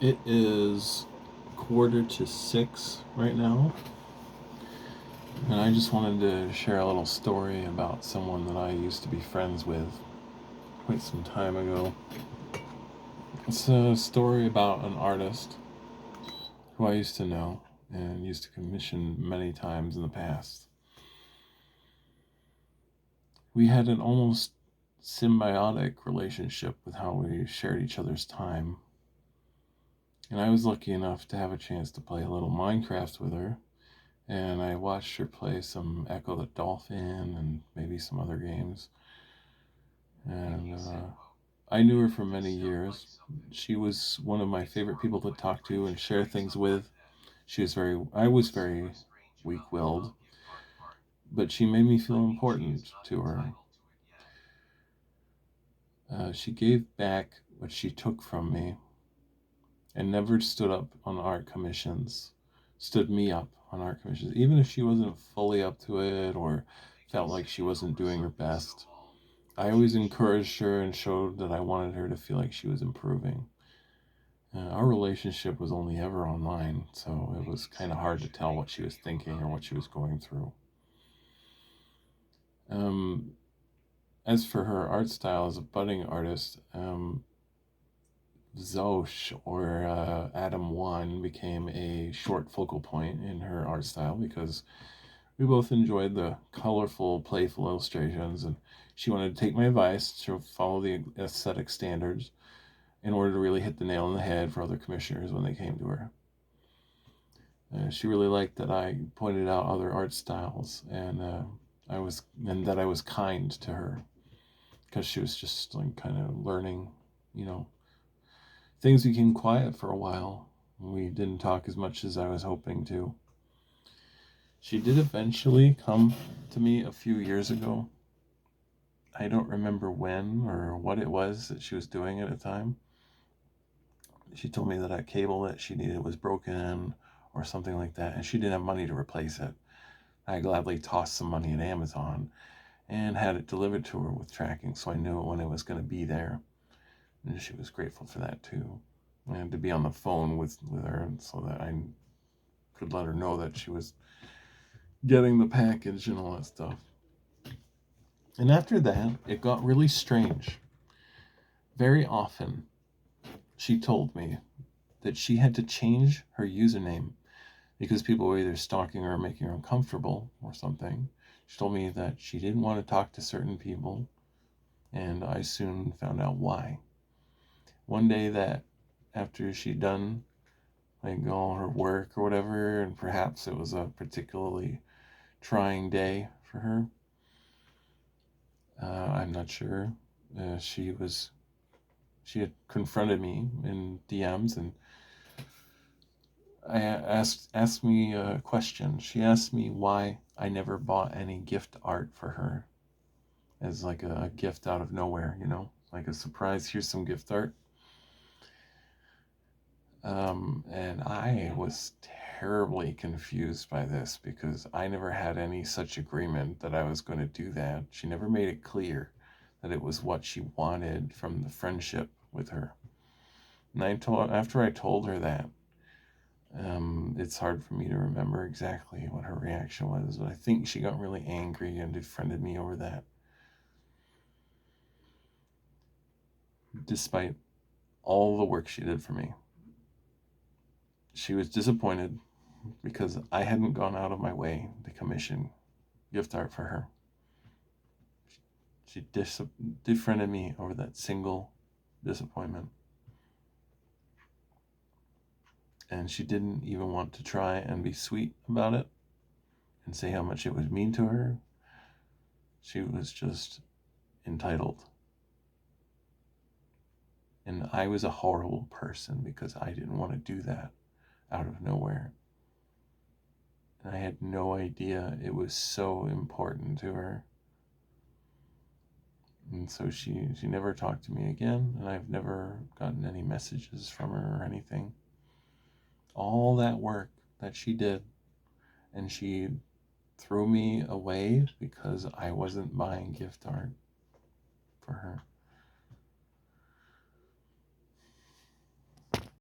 It is 5:45 right now, and I just wanted to share a little story about someone that I used to be friends with quite some time ago. It's a story about an artist who I used to know and used to commission many times in the past. We had an almost symbiotic relationship with how we shared each other's time. And I was lucky enough to have a chance to play a little Minecraft with her, and I watched her play some Echo the Dolphin and maybe some other games. And I knew her for many years. She was one of my favorite people to talk to and share things with. I was very weak-willed, but she made me feel important to her. She gave back what she took from me and never stood up on art commissions, stood me up on art commissions, even if she wasn't fully up to it or felt like she wasn't doing her best. I always encouraged her and showed that I wanted her to feel like she was improving. Our relationship was only ever online, so it was kind of hard to tell what she was thinking or what she was going through. Um, as for her art style as a budding artist, Zosh or Adam 1 became a short focal point in her art style because we both enjoyed the colorful, playful illustrations, and she wanted to take my advice to follow the aesthetic standards in order to really hit the nail on the head for other commissioners when they came to her. She really liked that I pointed out other art styles, and that I was kind to her because she was just like kind of learning, you know. Things became quiet for a while. We didn't talk as much as I was hoping to. She did eventually come to me a few years ago. I don't remember when or what it was that she was doing at the time. She told me that a cable that she needed was broken or something like that, and she didn't have money to replace it. I gladly tossed some money at Amazon and had it delivered to her with tracking, so I knew when it was going to be there. And she was grateful for that too. I had to be on the phone with her so that I could let her know that she was getting the package and all that stuff. And after that, it got really strange. Very often, she told me that she had to change her username because people were either stalking her or making her uncomfortable or something. She told me that she didn't want to talk to certain people, and I soon found out why. One day that after she'd done like all her work or whatever, and perhaps it was a particularly trying day for her, I'm not sure. She had confronted me in DMs and I asked me a question. She asked me why I never bought any gift art for her as like a gift out of nowhere, like a surprise. Here's some gift art. And I was terribly confused by this because I never had any such agreement that I was going to do that. She never made it clear that it was what she wanted from the friendship with her. And after I told her that, it's hard for me to remember exactly what her reaction was, but I think she got really angry and defriended me over that. Despite all the work she did for me, she was disappointed because I hadn't gone out of my way to commission gift art for her. She defriended me over that single disappointment. And she didn't even want to try and be sweet about it and say how much it would mean to her. She was just entitled. And I was a horrible person because I didn't want to do that out of nowhere. And I had no idea it was so important to her. And so she never talked to me again, and I've never gotten any messages from her or anything. All that work that she did, and she threw me away because I wasn't buying gift art for her.